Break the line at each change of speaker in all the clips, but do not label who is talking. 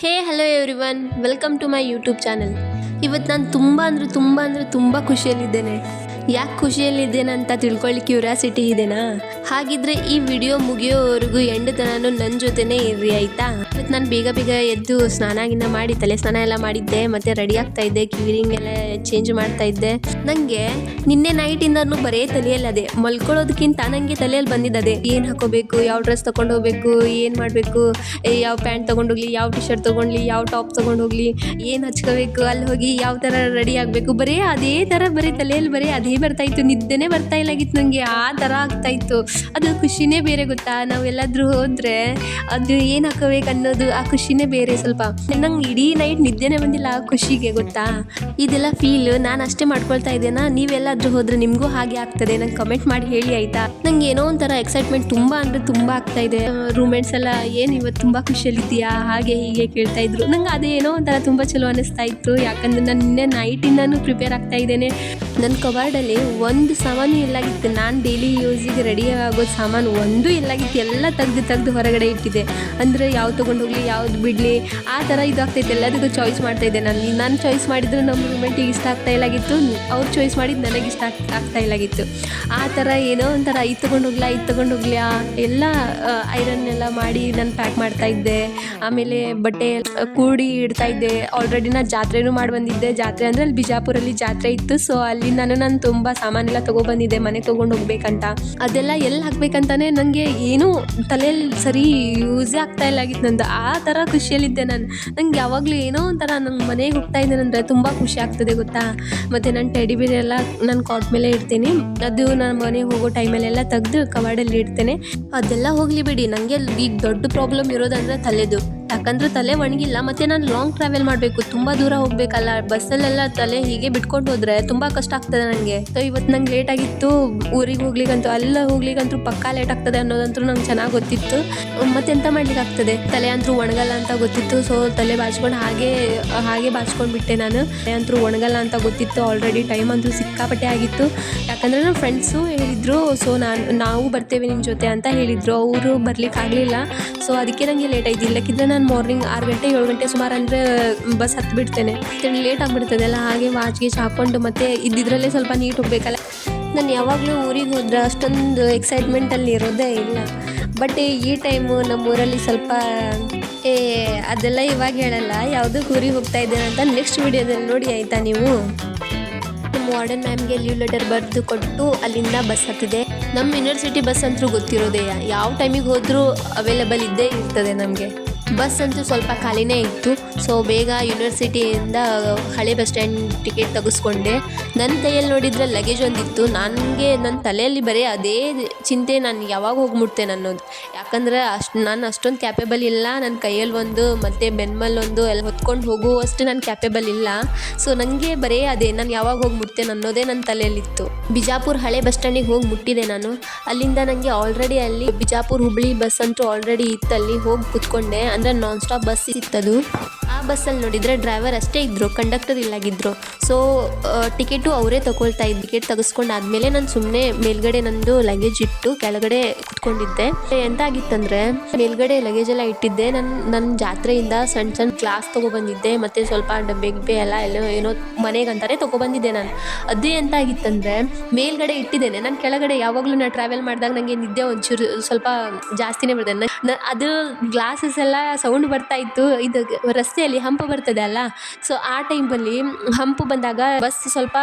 Hey hello everyone, welcome to my YouTube channel. ಇವತ್ತು ನಾನು ತುಂಬ ಖುಷಿಯಲ್ಲಿದ್ದೇನೆ. ಯಾಕೆ ಖುಷಿಯಲ್ಲಿದ್ದೇನೆ ಅಂತ ತಿಳ್ಕೊಳ್ಳಿ ಕ್ಯೂರಿಯಾಸಿಟಿ ಇದೆನಾ? ಹಾಗಿದ್ರೆ ಈ ವಿಡಿಯೋ ಮುಗಿಯೋವರೆಗೂ ಎಂಡ್ ತನಕ ನನ್ನ ಜೊತೆನೇ ಇರ್ರಿ, ಆಯಿತಾ? ಇವತ್ತು ನಾನು ಬೇಗ ಎದ್ದು ಸ್ನಾನ ಮಾಡಿ ತಲೆ ಸ್ನಾನ ಎಲ್ಲ ಮಾಡಿದ್ದೆ, ಮತ್ತು ರೆಡಿ ಆಗ್ತಾ ಇದ್ದೆ, ಕಿವಿರಿಂಗ್ ಎಲ್ಲ ಚೇಂಜ್ ಮಾಡ್ತಾ ಇದ್ದೆ. ನನಗೆ ನಿನ್ನೆ ನೈಟಿಂದನೂ ಬರೇ ತಲೆಯಲ್ಲಿ ಅದೇ, ಮಲ್ಕೊಳ್ಳೋದಕ್ಕಿಂತ ನನಗೆ ತಲೆಯಲ್ಲಿ ಬಂದಿದ್ದದೆ. ಏನು ಹಾಕೋಬೇಕು, ಯಾವ ಡ್ರೆಸ್ ತೊಗೊಂಡು ಹೋಗ್ಬೇಕು, ಏನು ಮಾಡಬೇಕು, ಯಾವ ಪ್ಯಾಂಟ್ ತೊಗೊಂಡೋಗ್ಲಿ, ಯಾವ ಟಿ ಶರ್ಟ್ ತೊಗೊಂಡ್ಲಿ, ಯಾವ ಟಾಪ್ ತೊಗೊಂಡೋಗ್ಲಿ, ಏನು ಹಚ್ಕೋಬೇಕು, ಅಲ್ಲಿ ಹೋಗಿ ಯಾವ ಥರ ರೆಡಿ ಆಗಬೇಕು, ಬರೀ ಅದೇ ಥರ ತಲೆಯಲ್ಲಿ ಅದೇ ಬರ್ತಾಯಿತ್ತು. ನಿದ್ದೆನೇ ಬರ್ತಾ ಇಲ್ಲಾಗಿತ್ತು ನನಗೆ, ಆ ಥರ ಆಗ್ತಾಯಿತ್ತು. ಅದು ಖುಷಿನೇ ಬೇರೆ ಗೊತ್ತಾ. ನಾವು ಎಲ್ಲಾದರೂ ಹೋದರೆ ಅದು ಏನು ಹಾಕೋಬೇಕು ಅನ್ನೋದು ಆ ಖುಷಿನೇ ಬೇರೆ. ಸ್ವಲ್ಪ ನಂಗೆ ಇಡೀ ನೈಟ್ ನಿದ್ದೆನೇ ಬಂದಿಲ್ಲ ಆ ಖುಷಿಗೆ, ಗೊತ್ತಾ? ಇದೆಲ್ಲ ಫೀಲ್ ನಾನು ಅಷ್ಟೇ ಮಾಡ್ಕೊಳ್ತಾ ಇದ್ದೇನಾ? ನೀವೆಲ್ಲಾದರೂ ಹೋದರೆ ನಿಮಗೂ ಹಾಗೆ ಆಗ್ತದೆ? ನಂಗೆ ಕಮೆಂಟ್ ಮಾಡಿ ಹೇಳಿ, ಆಯಿತಾ? ನಂಗೆ ಏನೋ ಒಂಥರ ಎಕ್ಸೈಟ್ಮೆಂಟ್ ತುಂಬ ಆಗ್ತಾ ಇದೆ. ರೂಮ್ಮೇಟ್ಸ್ ಎಲ್ಲ ಏನು ಇವತ್ತು ತುಂಬ ಖುಷಿಯಲ್ಲಿದ್ದೀಯಾ, ಹಾಗೆ ಹೀಗೆ ಕೇಳ್ತಾ ಇದ್ರು. ನಂಗೆ ಅದೇ ಏನೋ ಒಂಥರ ತುಂಬ ಚಲೋ ಅನ್ನಿಸ್ತಾ ಇತ್ತು. ಯಾಕಂದರೆ ನಾನು ನಿನ್ನೆ ನೈಟಿಂದನೂ ಪ್ರಿಪೇರ್ ಆಗ್ತಾ ಇದ್ದೇನೆ. ನನ್ನ ಕಬಾರ್ಡಲ್ಲಿ ಒಂದು ಸಾಮಾನು ಎಲ್ಲಾಗಿತ್ತು. ನಾನು ಡೈಲಿ ಯೂಸಿಗೆ ರೆಡಿ ಆಗೋ ಸಾಮಾನು ಒಂದು ಎಲ್ಲಾಗಿತ್ತು. ಎಲ್ಲ ತೆಗ್ದು ಹೊರಗಡೆ ಇಟ್ಟಿದೆ. ಅಂದರೆ ಯಾವ್ದು ತೊಗೊಂಡೋಗ್ಲಿ, ಯಾವ್ದು ಬಿಡಲಿ, ಆ ಥರ ಇದಾಗ್ತೈತೆ. ಎಲ್ಲದಕ್ಕೂ ಚಾಯ್ಸ್ ಮಾಡ್ತಾಯಿದ್ದೆ. ನಾನು ಚಾಯ್ಸ್ ಮಾಡಿದ್ರು ನಮ್ಮ ರೂಮೆಂಟಿಗೆ ಇಷ್ಟ ಆಗ್ತಾ ಇಲ್ಲಾಗಿತ್ತು, ಅವ್ರು ಚಾಯ್ಸ್ ಮಾಡಿದ್ದು ನನಗೆ ಇಷ್ಟ ಆಗ್ತಾ ಇಲ್ಲಾಗಿತ್ತು. ಆ ಥರ ಏನೋ ಒಂಥರ ಇದು ತೊಗೊಂಡೋಗ್ಲಿ ಎಲ್ಲ ಐರನ್ ಎಲ್ಲ ಮಾಡಿ ನಾನು ಪ್ಯಾಕ್ ಮಾಡ್ತಾಯಿದ್ದೆ. ಆಮೇಲೆ ಬಟ್ಟೆ ಕೂಡಿ ಇಡ್ತಾಯಿದ್ದೆ. ಆಲ್ರೆಡಿ ನಾನು ಜಾತ್ರೆನೂ ಮಾಡಿ ಬಂದಿದ್ದೆ. ಜಾತ್ರೆ ಅಂದರೆ ಅಲ್ಲಿ ಬಿಜಾಪುರಲ್ಲಿ ಜಾತ್ರೆ ಇತ್ತು. ಸೊ ಅಲ್ಲಿ ನಾನು ತುಂಬ ಸಾಮಾನೆಲ್ಲ ತೊಗೊಬಂದಿದ್ದೆ ಮನೆಗೆ ತೊಗೊಂಡು ಹೋಗ್ಬೇಕಂತ. ಅದೆಲ್ಲ ಎಲ್ಲಿ ಹಾಕ್ಬೇಕಂತಾನೆ ನನಗೆ ಏನೂ ತಲೆಯಲ್ಲಿ ಸರಿ ಯೂಸೇ ಆಗ್ತಾ ಇಲ್ಲಾಗಿತ್ತು ನಂದು. ಆ ಥರ ಖುಷಿಯಲ್ಲಿದ್ದೆ ನಾನು. ನಂಗೆ ಯಾವಾಗಲೂ ಏನೋ ಒಂಥರ ನಂಗೆ ಮನೆಗೆ ಹೋಗ್ತಾ ಇದ್ದೇನೆಂದರೆ ತುಂಬ ಖುಷಿ ಆಗ್ತದೆ, ಗೊತ್ತಾ? ಮತ್ತು ನಾನು ಟೆಡಿ ಬೇರ್ ಎಲ್ಲ ನಾನು ಕಾಟ್ ಮೇಲೆ ಇಡ್ತೀನಿ. ಅದು ನಾನು ಮನೆಗೆ ಹೋಗೋ ಟೈಮಲ್ಲೆಲ್ಲ ತೆಗೆದು ಕಬಾರ್ಡಲ್ಲಿ ಇಡ್ತೇನೆ. ಅದೆಲ್ಲ ಹೋಗಲಿ ಬಿಡಿ, ನನಗೆ ಈಗ ದೊಡ್ಡ ಪ್ರಾಬ್ಲಮ್ ಇರೋದಂದರೆ ತಲೆದು. ಯಾಕಂದರೆ ತಲೆ ಒಣಗಿಲ್ಲ, ಮತ್ತು ನಾನು ಲಾಂಗ್ ಟ್ರಾವೆಲ್ ಮಾಡಬೇಕು, ತುಂಬ ದೂರ ಹೋಗಬೇಕಲ್ಲ. ಬಸ್ಸಲ್ಲೆಲ್ಲ ತಲೆ ಹೀಗೆ ಬಿಟ್ಕೊಂಡು ಹೋದರೆ ತುಂಬ ಕಷ್ಟ ಆಗ್ತದೆ ನನಗೆ. ಸೊ ಇವತ್ತು ನಂಗೆ ಲೇಟ್ ಆಗಿತ್ತು ಊರಿಗೆ ಹೋಗ್ಲಿಕ್ಕಂತೂ. ಅಲ್ಲ ಹೋಗ್ಲಿಕ್ಕಂತೂ ಪಕ್ಕಾ ಲೇಟ್ ಆಗ್ತದೆ ಅನ್ನೋದಂತೂ ನಂಗೆ ಚೆನ್ನಾಗಿ ಗೊತ್ತಿತ್ತು. ಮತ್ತೆಂತ ಮಾಡ್ಲಿಕ್ಕೆ ಆಗ್ತದೆ, ತಲೆ ಅಂತೂ ಒಣಗಲ್ಲ ಅಂತ ಗೊತ್ತಿತ್ತು. ಸೊ ತಲೆ ಬಾಚ್ಕೊಂಡು ಹಾಗೆ ಬಾಚ್ಕೊಂಡು ಬಿಟ್ಟೆ ನಾನು. ತಲೆ ಅಂತೂ ಒಣಗಲ್ಲ ಅಂತ ಗೊತ್ತಿತ್ತು. ಆಲ್ರೆಡಿ ಟೈಮ್ ಅಂತೂ ಸಿಕ್ಕಾಪಟ್ಟೆ ಆಗಿತ್ತು. ಯಾಕಂದರೆ ನನ್ನ ಫ್ರೆಂಡ್ಸು ಹೇಳಿದರು, ಸೊ ನಾವು ಬರ್ತೇವೆ ನಿಮ್ಮ ಜೊತೆ ಅಂತ ಹೇಳಿದರು. ಅವರು ಬರ್ಲಿಕ್ಕೆ ಆಗಲಿಲ್ಲ. ಸೊ ಅದಕ್ಕೆ ನನಗೆ ಲೇಟ್ ಆಯ್ತು. ಇಲ್ಲಕ್ಕಿದ್ರೆ ನಾನು ಮಾರ್ನಿಂಗ್ 6 ಗಂಟೆ 7 ಗಂಟೆ ಸುಮಾರು ಅಂದರೆ ಬಸ್ ಹತ್ತು ಬಿಡ್ತೇನೆ. ಲೇಟ್ ಆಗಿಬಿಡ್ತದೆಲ್ಲ. ಹಾಗೆ ವಾಚ್ಗೆ ಹಾಕ್ಕೊಂಡು ಮತ್ತೆ ಇದ್ದಿದ್ರಲ್ಲೇ ಸ್ವಲ್ಪ ನೀಟ್ ಹೋಗ್ಬೇಕಲ್ಲ. ನಾನು ಯಾವಾಗಲೂ ಊರಿಗೆ ಹೋದ್ರೆ ಅಷ್ಟೊಂದು ಎಕ್ಸೈಟ್ಮೆಂಟಲ್ಲಿ ಇರೋದೇ ಇಲ್ಲ. ಬಟ್ ಈ ಟೈಮು ನಮ್ಮೂರಲ್ಲಿ ಸ್ವಲ್ಪ ಅದೆಲ್ಲ ಇವಾಗ ಹೇಳಲ್ಲ. ಯಾವುದಕ್ಕೆ ಊರಿಗೆ ಹೋಗ್ತಾ ಇದ್ದೇನೆ ಅಂತ ನೆಕ್ಸ್ಟ್ ವಿಡಿಯೋದಲ್ಲಿ ನೋಡಿ, ಆಯಿತಾ? ನೀವು ನಮ್ಮ ವಾರ್ಡನ್ ಮ್ಯಾಮ್ಗೆ ಲೀವ್ ಲೆಟರ್ ಬರೆದು ಕೊಟ್ಟು ಅಲ್ಲಿಂದ ಬಸ್ ಹತ್ತಿದೆ. ನಮ್ಮ ಯೂನಿವರ್ಸಿಟಿ ಬಸ್ ಅಂತೂ ಗೊತ್ತಿರೋದೇ, ಯಾವ ಟೈಮಿಗೆ ಹೋದರೂ ಅವೈಲೇಬಲ್ ಇದ್ದೇ ಇರ್ತದೆ ನಮಗೆ. ಬಸ್ ಅಂತೂ ಸ್ವಲ್ಪ ಖಾಲಿನೇ ಇತ್ತು. ಸೊ ಬೇಗ ಯೂನಿವರ್ಸಿಟಿಯಿಂದ ಹಳೆ ಬಸ್ ಸ್ಟ್ಯಾಂಡ್ ಟಿಕೆಟ್ ತೆಗೆಸ್ಕೊಂಡೆ. ನನ್ನ ಕೈಯಲ್ಲಿ ನೋಡಿದರೆ ಲಗೇಜ್ ಒಂದಿತ್ತು. ನನಗೆ ನನ್ನ ತಲೆಯಲ್ಲಿ ಬರೀ ಅದೇ ಚಿಂತೆ, ನಾನು ಯಾವಾಗ ಹೋಗಿ ಮುಟ್ತೇನೆ ಅನ್ನೋದು. ಯಾಕಂದರೆ ನಾನು ಅಷ್ಟೊಂದು ಕ್ಯಾಪೇಬಲ್ ಇಲ್ಲ. ನನ್ನ ಕೈಯಲ್ಲಿ ಒಂದು ಮತ್ತು ಬೆನ್ಮಲ್ಲೊಂದು ಎಲ್ಲ ಹೊತ್ಕೊಂಡು ಹೋಗುವಷ್ಟು ನಾನು ಕ್ಯಾಪೇಬಲ್ ಇಲ್ಲ. ಸೊ ನನಗೆ ಬರೀ ಅದೇ, ನಾನು ಯಾವಾಗ ಹೋಗಿ ಮುಟ್ತೇನೆ ಅನ್ನೋದೇ ನನ್ನ ತಲೆಯಲ್ಲಿತ್ತು. ಬಿಜಾಪುರ ಹಳೆ ಬಸ್ ಸ್ಟ್ಯಾಂಡಿಗೆ ಹೋಗಿ ಮುಟ್ಟಿದೆ ನಾನು. ಅಲ್ಲಿಂದ ನನಗೆ ಆಲ್ರೆಡಿ ಅಲ್ಲಿ ಬಿಜಾಪುರ ಹುಬ್ಳಿ ಬಸ್ ಅಂತೂ ಆಲ್ರೆಡಿ ಇತ್ತು. ಅಲ್ಲಿ ಹೋಗಿ ಕುತ್ಕೊಂಡೆ. ಅಂದರೆ ನಾನ್ ಸ್ಟಾಪ್ ಬಸ್ ಇತ್ತದು. ಆ ಬಸ್ಸಲ್ಲಿ ನೋಡಿದರೆ ಡ್ರೈವರ್ ಅಷ್ಟೇ ಇದ್ದರು, ಕಂಡಕ್ಟರ್ ಇಲ್ಲಾಗಿದ್ದರು. ಸೊ ಟಿಕೆಟು ಅವರೇ ತೊಗೊಳ್ತಾ ಇದ್ದು. ಟಿಕೆಟ್ ತೆಗೆಸ್ಕೊಂಡಾದ್ಮೇಲೆ ನಾನು ಸುಮ್ಮನೆ ಮೇಲ್ಗಡೆ ನಂದು ಲಗೇಜ್ ಇಟ್ಟು ಕೆಳಗಡೆ ಕುತ್ಕೊಂಡಿದ್ದೆ. ಎಂತ ಆಗಿತ್ತಂದರೆ, ಮೇಲ್ಗಡೆ ಲಗೇಜ್ ಎಲ್ಲ ಇಟ್ಟಿದ್ದೆ. ನನ್ನ ಜಾತ್ರೆಯಿಂದ ಸಣ್ಣ ಗ್ಲಾಸ್ ತೊಗೊಬಂದಿದ್ದೆ, ಮತ್ತು ಸ್ವಲ್ಪ ಡಬ್ಬೆ ಎಲ್ಲ ಏನೋ ಮನೆಗಂತಾನೆ ತೊಗೊಬಂದಿದ್ದೆ ನಾನು. ಅದೇ ಎಂತ ಆಗಿತ್ತಂದರೆ, ಮೇಲ್ಗಡೆ ಇಟ್ಟಿದ್ದೇನೆ. ನಾನು ಕೆಳಗಡೆ ಯಾವಾಗಲೂ ನಾನು ಟ್ರಾವೆಲ್ ಮಾಡಿದಾಗ ನನಗೆ ನಿದ್ದೆ ಒಂಚೂರು ಸ್ವಲ್ಪ ಜಾಸ್ತಿನೇ ಬರ್ತದೆ. ಅದು ಗ್ಲಾಸಸ್ ಎಲ್ಲ ಸೌಂಡ್ ಬರ್ತಾ ಇತ್ತು. ಇದು ರಸ್ತೆಯಲ್ಲಿ ಹಂಪು ಬರ್ತದೆ ಅಲ್ಲ, ಸೊ ಆ ಟೈಮಲ್ಲಿ ಹಂಪು ಬಂದಾಗ ಬಸ್ ಸ್ವಲ್ಪ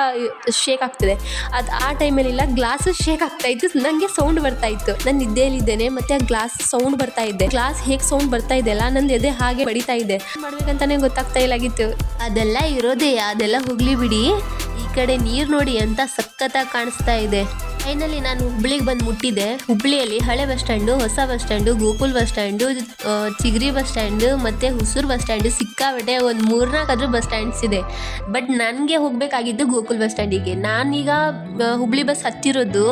ಶೇಕ್ ಆಗ್ತದೆ. ಅದು ಆ ಟೈಮಲ್ಲಿಲ್ಲ, ಗ್ಲಾಸ್ ಶೇಕ್ ಆಗ್ತಾ ಇತ್ತು. ನನಗೆ ಸೌಂಡ್ ಬರ್ತಾ ಇತ್ತು. ನಾನು ನಿದ್ದೆಯಲ್ಲಿದ್ದೇನೆ, ಮತ್ತು ಆ ಗ್ಲಾಸ್ ಸೌಂಡ್ ಬರ್ತಾ ಇದ್ದೆ. ಗ್ಲಾಸ್ ಹೇಗೆ ಸೌಂಡ್ ಬರ್ತಾ ಇದೆಯಲ್ಲ, ನನ್ನ ಎದೆ ಹಾಗೆ ಬಡಿತಾ ಇದೆ. ಮಾಡ್ಬೇಕಂತಾನೆ ಗೊತ್ತಾಗ್ತಾ ಇಲ್ಲಾಗಿತ್ತು. ಅದೆಲ್ಲ ಇರೋದೇ, ಅದೆಲ್ಲ ಹೋಗ್ಲಿ ಬಿಡಿ. ಈ ಕಡೆ ನೀರು ನೋಡಿ ಅಂತ ಸಖತ್ತಾಗಿ ಕಾಣಿಸ್ತಾ ಇದೆ. ಫೈನಲಿ ನಾನು ಹುಬ್ಳಿಗೆ ಬಂದು ಮುಟ್ಟಿದ್ದೆ. ಹುಬ್ಳಿಯಲ್ಲಿ ಹಳೆ ಬಸ್ ಸ್ಟ್ಯಾಂಡು, ಹೊಸ bus stand, Gokul bus stand, Chigari bus stand ಮತ್ತು ಹುಸೂರು ಬಸ್ ಸ್ಟ್ಯಾಂಡು, ಸಿಕ್ಕಾಬಟ್ಟೆ ಒಂದು 3-4 ಬಸ್ ಸ್ಟ್ಯಾಂಡ್ಸ್ ಇದೆ. ಬಟ್ ನನಗೆ ಹೋಗಬೇಕಾಗಿದ್ದು ಗೋಕುಲ್ ಬಸ್ ಸ್ಟ್ಯಾಂಡಿಗೆ. ನಾನೀಗ ಹುಬ್ಳಿ ಬಸ್ ಹತ್ತಿರೋದು,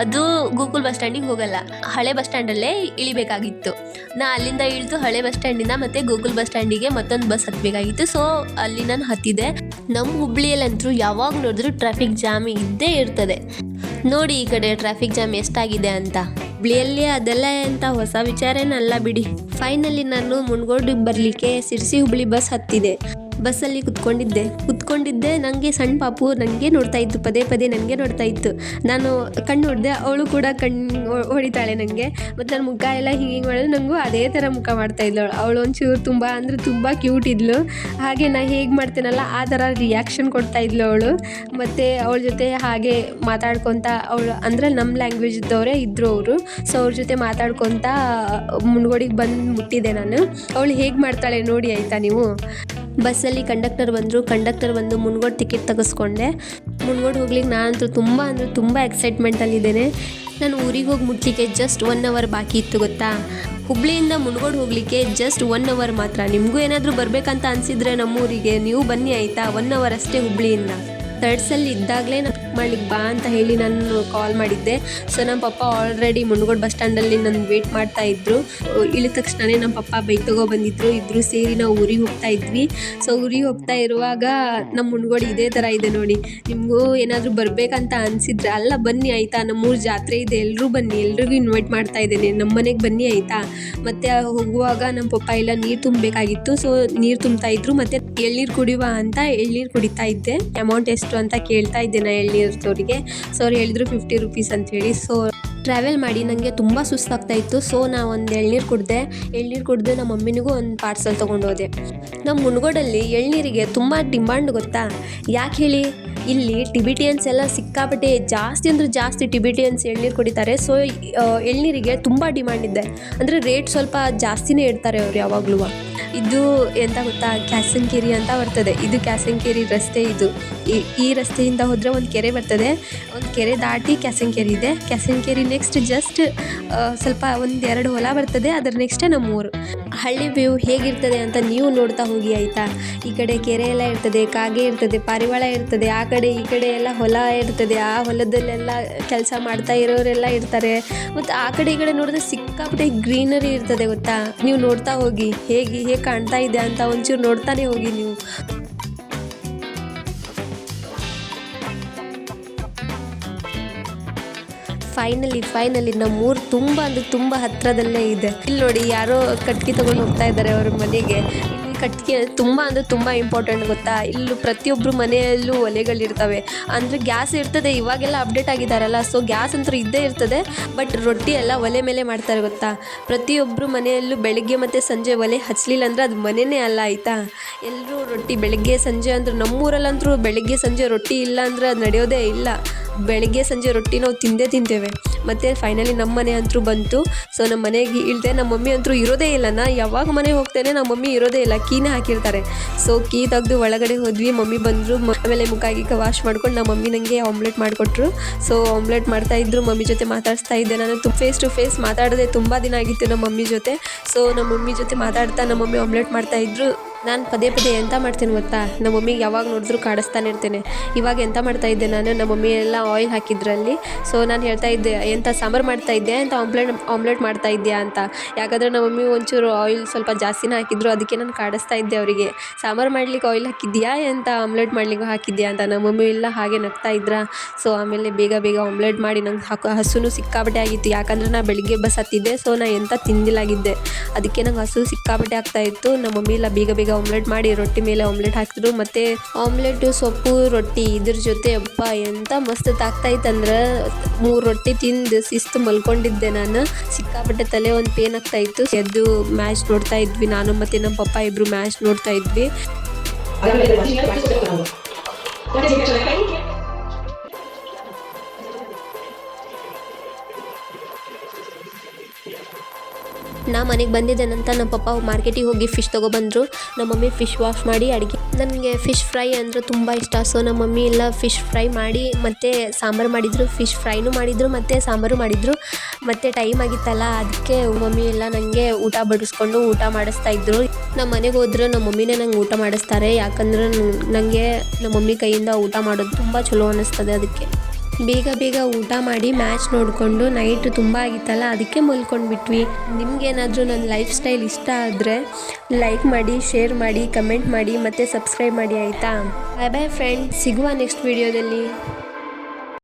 ಅದು ಗೋಕುಲ್ ಬಸ್ ಸ್ಟ್ಯಾಂಡಿಗೆ ಹೋಗಲ್ಲ, ಹಳೆ ಬಸ್ ಸ್ಟ್ಯಾಂಡಲ್ಲೇ ಇಳಿಬೇಕಾಗಿತ್ತು. ನಾ ಅಲ್ಲಿಂದ ಇಳಿದು ಹಳೆ ಬಸ್ ಸ್ಟ್ಯಾಂಡಿಂದ ಮತ್ತು ಗೋಕುಲ್ ಬಸ್ ಸ್ಟ್ಯಾಂಡಿಗೆ ಮತ್ತೊಂದು ಬಸ್ ಹತ್ತಬೇಕಾಗಿತ್ತು. ಸೊ ಅಲ್ಲಿ ನಾನು ಹತ್ತಿದೆ. ನಮ್ಮ ಹುಬ್ಳಿಯಲ್ಲಂತೂ ಯಾವಾಗ ನೋಡಿದ್ರೂ ಟ್ರಾಫಿಕ್ ಜಾಮ್ ಇದ್ದೇ ಇರ್ತದೆ. ನೋಡಿ ಈ ಕಡೆ ಟ್ರಾಫಿಕ್ ಜಾಮ್ ಎಷ್ಟಾಗಿದೆ ಅಂತ. ಹುಬ್ಳಿಯಲ್ಲಿ ಅದೆಲ್ಲ ಎಂಥ ಹೊಸ ವಿಚಾರೇನಲ್ಲ ಬಿಡಿ. ಫೈನಲಿ ನಾನು ಮುನ್ಗೋಡಿಗೆ ಬರಲಿಕ್ಕೆ ಶಿರ್ಸಿ ಹುಬ್ಳಿ ಬಸ್ ಹತ್ತಿದೆ. ಬಸ್ಸಲ್ಲಿ ಕುತ್ಕೊಂಡಿದ್ದೆ. ನನಗೆ ಸಣ್ಣ ಪಾಪು ನನಗೆ ನೋಡ್ತಾ ಇತ್ತು, ಪದೇ ಪದೇ ನನಗೆ ನೋಡ್ತಾ ಇತ್ತು. ನಾನು ಕಣ್ಣು ಹೊಡೆದೆ, ಅವಳು ಕೂಡ ಕಣ್ಣು ಹೊಡಿತಾಳೆ ನನಗೆ. ಮತ್ತು ನನ್ನ ಮುಖ ಎಲ್ಲ ಹಿಂಗೆ ಮಾಡಿದ್ರೆ ನನಗೂ ಅದೇ ಥರ ಮುಖ ಮಾಡ್ತಾಯಿದ್ಳು. ಅವಳು ಒಂಚೂರು ತುಂಬ ಕ್ಯೂಟ್ ಇದ್ಲು. ಹಾಗೆ ನಾನು ಹೇಗೆ ಮಾಡ್ತೇನಲ್ಲ ಆ ಥರ ರಿಯಾಕ್ಷನ್ ಕೊಡ್ತಾಯಿದ್ಲು ಅವಳು. ಮತ್ತು ಅವಳ ಜೊತೆ ಹಾಗೆ ಮಾತಾಡ್ಕೊತ, ಅವಳು ಅಂದರೆ ನಮ್ಮ ಲ್ಯಾಂಗ್ವೇಜ್ ಇದ್ದವರೇ ಇದ್ದರು ಅವರು. ಸೊ ಅವ್ರ ಜೊತೆ ಮಾತಾಡ್ಕೊತ ಮುನ್ಗೋಡಿಗೆ ಬಂದು ಮುಟ್ಟಿದೆ ನಾನು. ಅವಳು ಹೇಗೆ ಮಾಡ್ತಾಳೆ ನೋಡಿ ಆಯಿತಾ ನೀವು. ಬಸ್ಸಲ್ಲಿ ಕಂಡಕ್ಟರ್ ಬಂದು ಮುನ್ಗೋಡ್ ಟಿಕೆಟ್ ತೆಗೆಸ್ಕೊಂಡೆ. ಮುನ್ಗೋಡ್ ಹೋಗ್ಲಿಕ್ಕೆ ನಾನಂತೂ ತುಂಬ ಎಕ್ಸೈಟ್ಮೆಂಟಲ್ಲಿದ್ದೇನೆ. ನಾನು ಊರಿಗೆ ಹೋಗಿ ಮುಟ್ಲಿಕ್ಕೆ ಜಸ್ಟ್ 1 ಅವರ್ ಬಾಕಿ ಇತ್ತು ಗೊತ್ತಾ. ಹುಬ್ಳಿಯಿಂದ ಮುನ್ಗೋಡ್ ಹೋಗಲಿಕ್ಕೆ ಜಸ್ಟ್ 1 ಅವರ್ ಮಾತ್ರ. ನಿಮಗೂ ಏನಾದರೂ ಬರಬೇಕಂತ ಅನಿಸಿದರೆ ನಮ್ಮೂರಿಗೆ ನೀವು ಬನ್ನಿ ಆಯಿತಾ. 1 ಅವರ್ ಅಷ್ಟೇ ಹುಬ್ಳಿಯಿಂದ. ಥರ್ಡ್ಸಲ್ಲಿ ಇದ್ದಾಗಲೇ ಮಾಡ್ಲಿಕ್ಕೆ ಬಾ ಅಂತ ಹೇಳಿ ನಾನು ಕಾಲ್ ಮಾಡಿದ್ದೆ. ಸೊ ನಮ್ಮ ಪಪ್ಪ ಆಲ್ರೆಡಿ ಮುನ್ಗೋಡ್ ಬಸ್ ಸ್ಟ್ಯಾಂಡಲ್ಲಿ ನನ್ನ ವೇಟ್ ಮಾಡ್ತಾಯಿದ್ರು. ಇಳಿದ ತಕ್ಷಣವೇ ನಮ್ಮ ಪಪ್ಪ ಬೈಕ್ ತೊಗೊಬಂದಿದ್ರು. ಇಬ್ಬರು ಸೇರಿ ನಾವು ಊರಿಗೆ ಹೋಗ್ತಾ ಇದ್ವಿ. ಸೊ ಊರಿಗೆ ಹೋಗ್ತಾ ಇರುವಾಗ ನಮ್ಮ ಮುನ್ಗೋಡು ಇದೇ ಥರ ಇದೆ ನೋಡಿ. ನಿಮಗೂ ಏನಾದರೂ ಬರಬೇಕಂತ ಅನಿಸಿದ್ರೆ ಅಲ್ಲ ಬನ್ನಿ ಆಯಿತಾ. ನಮ್ಮೂರು ಜಾತ್ರೆ ಇದೆ, ಎಲ್ಲರೂ ಬನ್ನಿ, ಎಲ್ರಿಗೂ ಇನ್ವೈಟ್ ಮಾಡ್ತಾ ಇದ್ದೇನೆ, ನಮ್ಮ ಮನೆಗೆ ಬನ್ನಿ ಆಯಿತಾ. ಮತ್ತು ಹೋಗುವಾಗ ನಮ್ಮ ಪಪ್ಪ ಎಲ್ಲ ನೀರು ತುಂಬಬೇಕಾಗಿತ್ತು. ಸೊ ನೀರು ತುಂಬ್ತಾಯಿದ್ರು. ಮತ್ತು ಎಳ್ನೀರು ಕುಡಿಯುವ ಅಂತ ಎಳ್ನೀರು ಕುಡಿತಾ ಇದ್ದೆ. ಅಮೌಂಟ್ ಎಷ್ಟು ಅಂತ ಕೇಳ್ತಾ ಇದ್ದೆ ನಾ ಎಳ್ನೀರದವರಿಗೆ. ಸೊ ಅವ್ರು ಹೇಳಿದ್ರು 50 ರೂಪೀಸ್ ಅಂಥೇಳಿ. ಸೊ ಟ್ರಾವೆಲ್ ಮಾಡಿ ನನಗೆ ತುಂಬ ಸುಸ್ತಾಗ್ತಾಯಿತ್ತು. ಸೊ ನಾನು ಒಂದು ಎಳ್ನೀರು ಕುಡಿದು ನಮ್ಮ ಮಮ್ಮಿನಿಗೂ ಒಂದು ಪಾರ್ಸಲ್ ತೊಗೊಂಡೋದೆ. ನಮ್ಮ ಮುನ್ಗೋಡಲ್ಲಿ ಎಳ್ನೀರಿಗೆ ತುಂಬ ಡಿಮಾಂಡ್ ಗೊತ್ತಾ. ಯಾಕೆ ಹೇಳಿ, ಇಲ್ಲಿ ಟಿಬಿಟಿಯನ್ಸ್ ಎಲ್ಲ ಸಿಕ್ಕಾಪಟ್ಟೆ ಜಾಸ್ತಿ ಅಂದ್ರೆ ಜಾಸ್ತಿ ಟಿಬಿಟಿಯನ್ಸ್ ಎಳ್ನೀರು ಕುಡಿತಾರೆ. ಸೊ ಎಳ್ನೀರಿಗೆ ತುಂಬ ಡಿಮಾಂಡ್ ಇದೆ. ಅಂದರೆ ರೇಟ್ ಸ್ವಲ್ಪ ಜಾಸ್ತಿನೇ ಇಡ್ತಾರೆ ಅವ್ರು ಯಾವಾಗಲೂ. ಇದು ಎಂತ ಗೊತ್ತಾ, ಕ್ಯಾಸನಕೇರಿ ಅಂತ ಬರ್ತದೆ. ಇದು ಕ್ಯಾಸನಕೇರಿ ರಸ್ತೆ. ಇದು ಈ ರಸ್ತೆಯಿಂದ ಹೋದರೆ ಒಂದು ಕೆರೆ ಬರ್ತದೆ. ಒಂದು ಕೆರೆ ದಾಟಿ ಕ್ಯಾಸನಕೇರಿ ಇದೆ. ಕ್ಯಾಸನಕೇರಿ ನೆಕ್ಸ್ಟ್ ಜಸ್ಟ್ ಸ್ವಲ್ಪ 1-2 ಹೊಲ ಬರ್ತದೆ. ಅದರ ನೆಕ್ಸ್ಟೇ ನಮ್ಮೂರು. ಹಳ್ಳಿ ವ್ಯೂ ಹೇಗಿರ್ತದೆ ಅಂತ ನೀವು ನೋಡ್ತಾ ಹೋಗಿ ಆಯಿತಾ. ಈ ಕಡೆ ಕೆರೆ ಎಲ್ಲ ಇರ್ತದೆ, ಕಾಗೆ ಇರ್ತದೆ, ಪಾರಿವಾಳ ಇರ್ತದೆ. ಆ ಕಡೆ ಈ ಕಡೆ ಎಲ್ಲ ಹೊಲ ಇರ್ತದೆ. ಆ ಹೊಲದಲ್ಲೆಲ್ಲ ಕೆಲಸ ಮಾಡ್ತಾ ಇರೋರೆಲ್ಲ ಇರ್ತಾರೆ. ಮತ್ತು ಆ ಕಡೆ ಈ ಕಡೆ ನೋಡಿದ್ರೆ ಸಿಕ್ಕಾಪಟ್ಟೆ ಗ್ರೀನರಿ ಇರ್ತದೆ ಗೊತ್ತಾ. ನೀವು ನೋಡ್ತಾ ಹೋಗಿ ಹೇಗೆ ಕಾಣ್ತಾ ಇದೆ ಅಂತ ಒಂಚೂರು ನೋಡ್ತಾನೆ ಹೋಗಿ ನೀವು. ಫೈನಲಿ ನಮ್ಮೂರು ತುಂಬ ಹತ್ತಿರದಲ್ಲೇ ಇದೆ. ಇಲ್ಲಿ ನೋಡಿ ಯಾರೋ ಕಟ್ಗೆ ತೊಗೊಂಡು ಹೋಗ್ತಾ ಇದ್ದಾರೆ ಅವ್ರ ಮನೆಗೆ. ಕಟ್ಟಿಗೆ ತುಂಬ ಇಂಪಾರ್ಟೆಂಟ್ ಗೊತ್ತಾ. ಇಲ್ಲಿ ಪ್ರತಿಯೊಬ್ಬರು ಮನೆಯಲ್ಲೂ ಒಲೆಗಳಿರ್ತವೆ. ಅಂದರೆ ಗ್ಯಾಸ್ ಇರ್ತದೆ, ಇವಾಗೆಲ್ಲ ಅಪ್ಡೇಟ್ ಆಗಿದ್ದಾರಲ್ಲ. ಸೊ ಗ್ಯಾಸ್ ಅಂತೂ ಇದ್ದೇ ಇರ್ತದೆ. ಬಟ್ ರೊಟ್ಟಿ ಎಲ್ಲ ಒಲೆ ಮೇಲೆ ಮಾಡ್ತಾರೆ ಗೊತ್ತಾ. ಪ್ರತಿಯೊಬ್ಬರು ಮನೆಯಲ್ಲೂ ಬೆಳಗ್ಗೆ ಮತ್ತು ಸಂಜೆ ಒಲೆ ಹಚ್ಚಲಿಲ್ಲ ಅಂದರೆ ಅದು ಮನೆಯೇ ಅಲ್ಲ ಆಯಿತಾ. ಎಲ್ಲರೂ ರೊಟ್ಟಿ ಬೆಳಗ್ಗೆ ಸಂಜೆ ಅಂದ್ರೆ ನಮ್ಮೂರಲ್ಲಂತೂ ಬೆಳಗ್ಗೆ ಸಂಜೆ ರೊಟ್ಟಿ ಇಲ್ಲ ಅಂದರೆ ಅದು ನಡೆಯೋದೇ ಇಲ್ಲ. ಬೆಳಗ್ಗೆ ಸಂಜೆ ರೊಟ್ಟಿ ನಾವು ತಿಂತೇವೆ. ಮತ್ತು ಫೈನಲಿ ನಮ್ಮ ಮನೆ ಅಂತೂ ಬಂತು. ಸೊ ನಮ್ಮ ಮನೆಗೆ ಇಳಿದೆ. ನಮ್ಮ ಮಮ್ಮಿ ಅಂತೂ ಇರೋದೇ ಇಲ್ಲ. ನಾ ಯಾವಾಗ ಮನೆಗೆ ಹೋಗ್ತೇನೆ ನಮ್ಮ ಮಮ್ಮಿ ಇರೋದೇ ಇಲ್ಲ. ಕೀನೇ ಹಾಕಿರ್ತಾರೆ. ಸೊ ಕೀ ತೆಗೆದು ಒಳಗಡೆ ಹೋದ್ವಿ. ಮಮ್ಮಿ ಬಂದರು. ಆಮೇಲೆ ಮುಖ ವಾಶ್ ಮಾಡ್ಕೊಂಡು ನಮ್ಮ ಮಮ್ಮಿ ನನಗೆ ಆಮ್ಲೆಟ್ ಮಾಡಿಕೊಟ್ರು. ಸೊ ಆಮ್ಲೆಟ್ ಮಾಡ್ತಾಯಿದ್ರು. ಮಮ್ಮಿ ಜೊತೆ ಮಾತಾಡಿಸ್ತಾ ಇದ್ದೆ. ನಾನು ಫೇಸ್ ಟು ಫೇಸ್ ಮಾತಾಡೋದೇ ತುಂಬ ದಿನ ಆಗಿತ್ತು ನಮ್ಮ ಮಮ್ಮಿ ಜೊತೆ. ಸೊ ನಮ್ಮ ಮಮ್ಮಿ ಜೊತೆ ಮಾತಾಡ್ತಾ ನಮ್ಮ ಮಮ್ಮಿ ಆಮ್ಲೆಟ್ ಮಾಡ್ತಾಯಿದ್ರು. ನಾನು ಪದೇ ಎಂತ ಮಾಡ್ತೇನೆ ಗೊತ್ತಾ, ನಮ್ಮ ಮಮ್ಮಿಗೆ ಯಾವಾಗ ನೋಡಿದ್ರು ಕಾಡಿಸ್ತಾನೆ ಇರ್ತೇನೆ. ಇವಾಗ ಎಂತ ಮಾಡ್ತಾಯಿದ್ದೆ ನಾನು, ನಮ್ಮ ಮಮ್ಮಿ ಎಲ್ಲ ಆಯಿಲ್ ಹಾಕಿದ್ರಲ್ಲಿ. ಸೊ ನಾನು ಹೇಳ್ತಾ ಇದ್ದೆ ಎಂತ ಸಾಂಬಾರು ಮಾಡ್ತಾಯಿದ್ದೆ ಅಂತ, ಆಮ್ಲೆಟ್ ಮಾಡ್ತಾಯಿದ್ಯಾ ಅಂತ. ಯಾಕಂದರೆ ನಮ್ಮ ಮಮ್ಮಿ ಒಂಚೂರು ಆಯಿಲ್ ಸ್ವಲ್ಪ ಜಾಸ್ತಿನೇ ಹಾಕಿದ್ರು. ಅದಕ್ಕೆ ನಾನು ಕಾಡಿಸ್ತಾ ಇದ್ದೆ ಅವರಿಗೆ. ಸಾಂಬಾರು ಮಾಡ್ಲಿಕ್ಕೆ ಆಯಿಲ್ ಹಾಕಿದ್ಯಾ ಎಂತ ಆಮ್ಲೆಟ್ ಮಾಡ್ಲಿಕ್ಕೆ ಹಾಕಿದ್ಯಾ ಅಂತ. ನಮ್ಮ ಮಮ್ಮಿ ಎಲ್ಲ ಹಾಗೆ ನಗ್ತಾ ಇದ್ರ. ಸೊ ಆಮೇಲೆ ಬೇಗ ಆಮ್ಲೆಟ್ ಮಾಡಿ ನಂಗೆ ಹಸುನು ಸಿಕ್ಕಾಪಟ್ಟೆ ಆಗಿತ್ತು. ಯಾಕಂದರೆ ನಾನು ಬೆಳಿಗ್ಗೆ ಬಸ್ ಹತ್ತಿದ್ದೆ. ಸೊ ನಾನು ಎಂತ ತಿಂದಿಲ್ಲಾಗಿದ್ದೆ. ಅದಕ್ಕೆ ನಂಗೆ ಹಸು ಸಿಕ್ಕಾಪಟ್ಟೆ ಆಗ್ತಾಯಿತ್ತು. ನಮ್ಮ ಮಮ್ಮಿ ಎಲ್ಲ ಬೇಗ ಆಮ್ಲೆಟ್ ಮಾಡಿ ರೊಟ್ಟಿ ಮೇಲೆ ಆಮ್ಲೆಟ್ ಹಾಕಿದ್ರು. ಮತ್ತು ಆಮ್ಲೆಟು ಸೊಪ್ಪು ರೊಟ್ಟಿ ಇದ್ರ ಜೊತೆ ಅಪ್ಪ ಎಂತ ಮಸ್ತ್ ಆಗ್ತಾಯಿತ್ತಂದ್ರೆ 3 ರೊಟ್ಟಿ ತಿಂದು ಶಿಸ್ತು ಮಲ್ಕೊಂಡಿದ್ದೆ ನಾನು. ಸಿಕ್ಕಾಪಟ್ಟೆ ತಲೆ ಒಂದು ಪೇನ್ ಆಗ್ತಾಯಿತ್ತು. ಎದ್ದು ಮ್ಯಾಚ್ ನೋಡ್ತಾ ಇದ್ವಿ. ನಾನು ಮತ್ತು ನಮ್ಮ ಪಪ್ಪ ಇಬ್ಬರು ಮ್ಯಾಚ್ ನೋಡ್ತಾ ಇದ್ವಿ. ನಾ ಮನೆಗೆ ಬಂದಿದ್ದೆ ನಂತರ ನಮ್ಮ ಪಪ್ಪ ಮಾರ್ಕೆಟಿಗೆ ಹೋಗಿ ಫಿಶ್ ತೊಗೊಬಂದರು. ನಮ್ಮ ಮಮ್ಮಿ ಫಿಶ್ ವಾಶ್ ಮಾಡಿ ಅಡುಗೆ. ನನಗೆ ಫಿಶ್ ಫ್ರೈ ಅಂದರೆ ತುಂಬ ಇಷ್ಟ. ಸೊ ನಮ್ಮ ಮಮ್ಮಿ ಎಲ್ಲ ಫಿಶ್ ಫ್ರೈ ಮಾಡಿ ಮತ್ತು ಸಾಂಬಾರು ಮಾಡಿದರು. ಫಿಶ್ ಫ್ರೈನೂ ಮಾಡಿದರು ಮತ್ತು ಸಾಂಬಾರು ಮಾಡಿದರು. ಮತ್ತು ಟೈಮ್ ಆಗಿತ್ತಲ್ಲ ಅದಕ್ಕೆ ಮಮ್ಮಿ ಎಲ್ಲ ನನಗೆ ಊಟ ಬಡಿಸ್ಕೊಂಡು ಊಟ ಮಾಡಿಸ್ತಾಯಿದ್ರು. ನಮ್ಮ ಮನೆಗೆ ಹೋದ್ರೆ ನಮ್ಮ ಮಮ್ಮಿನೇ ನಂಗೆ ಊಟ ಮಾಡಿಸ್ತಾರೆ. ಯಾಕಂದರೆ ನನಗೆ ನಮ್ಮ ಮಮ್ಮಿ ಕೈಯಿಂದ ಊಟ ಮಾಡೋದು ತುಂಬ ಚಲೋ ಅನ್ನಿಸ್ತದೆ. ಅದಕ್ಕೆ ಬೇಗ ಊಟ ಮಾಡಿ ಮ್ಯಾಚ್ ನೋಡಿಕೊಂಡು ನೈಟ್ ತುಂಬ ಆಗಿತ್ತಲ್ಲ ಅದಕ್ಕೆ ಮಲ್ಕೊಂಡ್ಬಿಟ್ವಿ. ನಿಮಗೇನಾದರೂ ನನ್ನ ಲೈಫ್ ಸ್ಟೈಲ್ ಇಷ್ಟ ಆದರೆ ಲೈಕ್ ಮಾಡಿ, ಶೇರ್ ಮಾಡಿ, ಕಮೆಂಟ್ ಮಾಡಿ ಮತ್ತು ಸಬ್ಸ್ಕ್ರೈಬ್ ಮಾಡಿ ಆಯಿತಾ. ಬಾಯ್ ಫ್ರೆಂಡ್ಸ್, ಸಿಗುವ ನೆಕ್ಸ್ಟ್ ವಿಡಿಯೋದಲ್ಲಿ.